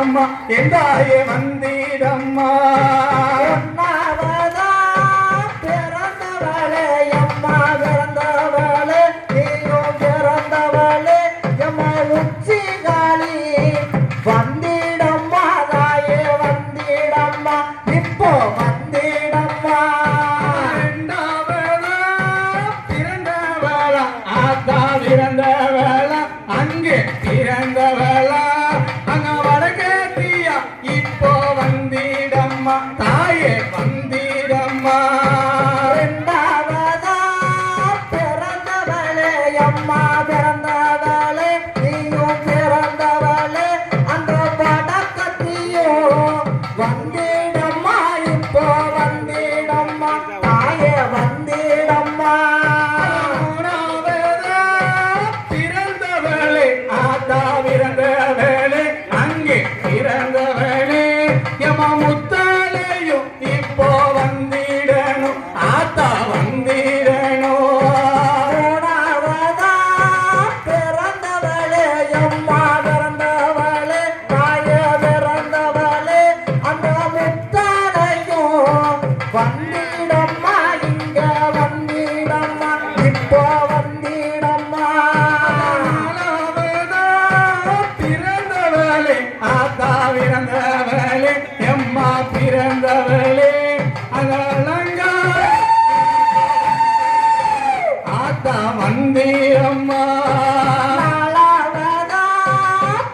வந்திடம்மா எந்தாயே வந்திடம்மா ஒன்னாவதா பிறந்தவளே எம்மா பிறந்தவளே நீயும் பிறந்தவளே எம்மா உச்சிகாளி வந்திடம்மா தாயே வந்திடம்மா இப்போ வந்திடம்மா ரெண்டாவதா பிறந்தவளா ஆத்தா பிறந்தவளா அங்கே பிறந்தவளா அங்க வடக்கேத்தியா இப்போ வந்திடம்மா தாயே வந்திடம்மா ரெண்டாவதா பிறந்தவளே எம்மா பிறந்தவளே நீயும் பிறந்தவளே அந்த வடக்கத்தியும் வந்திடம்மா இப்போ வந்திடம்மா தாயே வந்திடம்மா மூணாவதா பிறந்தவளே ஆத்தா பிறந்தவளே அங்கே பிறந்தவளே எம்மா முத்தாலையும் இப்போ வந்திடணும் ஆத்தா வந்திடணும் மூணாவதா பிறந்தவளே எம்மா பிறந்தவளே தாயே பிறந்தவளே அந்த முத்தானையும் வந்திடம்மா இங்க வந்திடம்மா இப்போ வந்திடம்மா நாலாவதா பிறந்தவளே ஆத்தா பிறந்தவளே எம்மா பிறந்தவளே அதலங்கா ஆத்தா வந்திடம்மா நாலாவதா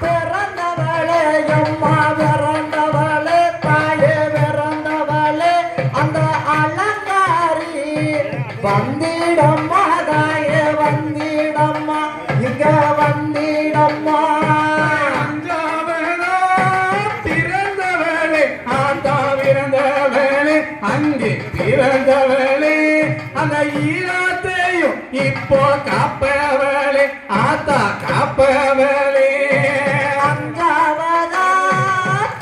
பிறந்தவளே எம்மா பிறந்தவளே தாயே பிறந்தவளே அந்த அலங்காரி வந்திடம்மா தாயே வந்திடம்மா இங்க வந்திடம்மா அஞ்சாவதா பிறந்தவளே ஆத்தா பிறந்தவளே அங்கே பிறந்தவளே அந்த ஈராத்தையும் இப்போ காப்பவளே ஆத்தா காப்பவளே அஞ்சாவதா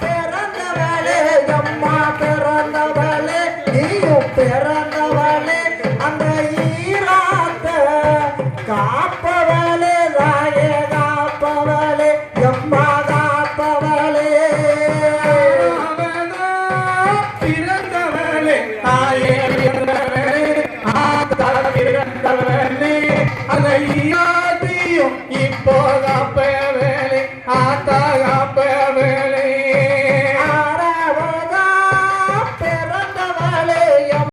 பிறந்தவளே எம்மா பிறந்தவளே நீயும் பிறந்தவளே அந்த ஈராத்த காப்பவளே தாயே காப்பவளே எம்மா காப்பவளே ஆறாவதா பிறந்தவளே தாயே பிறந்தவளே ஆத்தா பிறந்தவளே அந்த ஈராத்தையும் இப்போ காப்பவளே ஆத்தா காப்ப